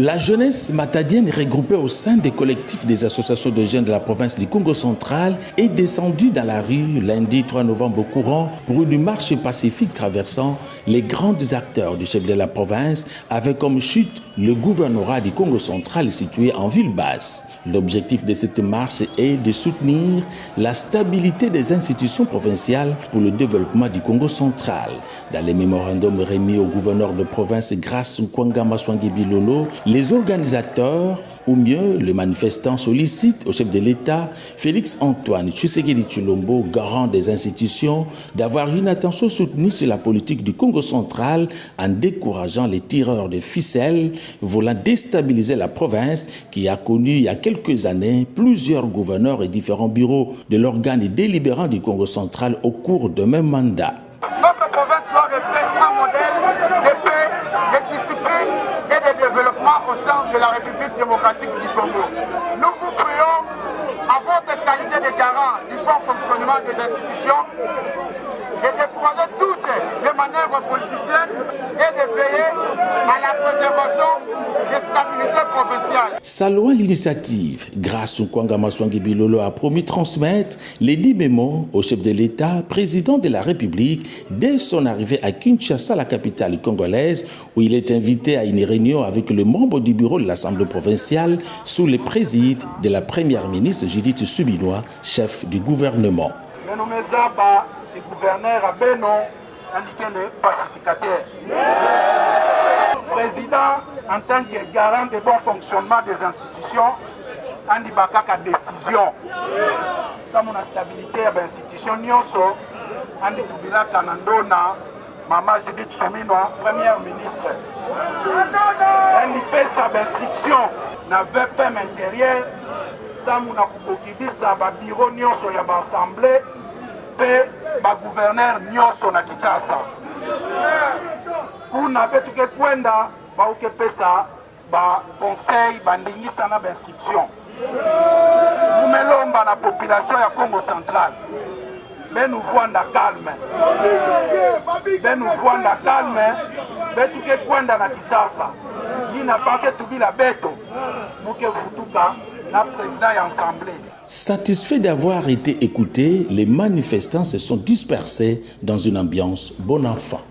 La jeunesse matadienne regroupée au sein des collectifs des associations de jeunes de la province du Congo central est descendue dans la rue lundi 3 novembre au courant pour une marche pacifique traversant les grands acteurs du chef de la province avec comme chute le gouvernorat du Congo central situé en ville basse. L'objectif de cette marche est de soutenir la stabilité des institutions provinciales pour le développement du Congo central. Dans les mémorandums remis au gouverneur de province Grace Nkwanga Maswangi Bilolo, les organisateurs, ou mieux les manifestants, sollicitent au chef de l'État, Félix Antoine Tshisekedi Tshilombo, garant des institutions, d'avoir une attention soutenue sur la politique du Congo central en décourageant les tireurs de ficelles voulant déstabiliser la province qui a connu il y a quelques années plusieurs gouverneurs et différents bureaux de l'organe délibérant du Congo central au cours de même mandat. Notre province doit rester un modèle de paix, de discipline et de développement au sein de la République démocratique du Congo. Nous vous prions, à votre qualité de garant du bon fonctionnement des institutions, de décourager toutes les manœuvres politiciennes et de veiller à la préservation des stabilités provinciales. Saluant l'initiative, grâce au Nkwanga Maswangi Bilolo a promis transmettre les 10 mémos au chef de l'État, président de la République, dès son arrivée à Kinshasa, la capitale congolaise, où il est invité à une réunion avec le membre du bureau de l'Assemblée provinciale sous le préside de la première ministre Judith Suminwa, chef du gouvernement. Le gouverneur à Beno indiqué le pacificateur. Président, en tant que garant du bon fonctionnement des institutions, andi bakaka décision. Ça mon stabilité à l'institution nyonso, andi kubila kanandona, Maman Judith Suminwa, première ministre. Andi pesa d'instruction, n'avait pas intérieur, ça mon akubokibisa ba bureau nyonso ya ba assemblée. Ba gouverneur nyonso na Kinshasa kuna betuke kwenda ba ukepesa ba conseil bandingisa na ba instruction mumelomba na population ya Congo central benu vwanda calme betuke kwenda na Kinshasa yina pake tubila beto muke vutuka na président et assemblée. Satisfaits d'avoir été écoutés, les manifestants se sont dispersés dans une ambiance bon enfant.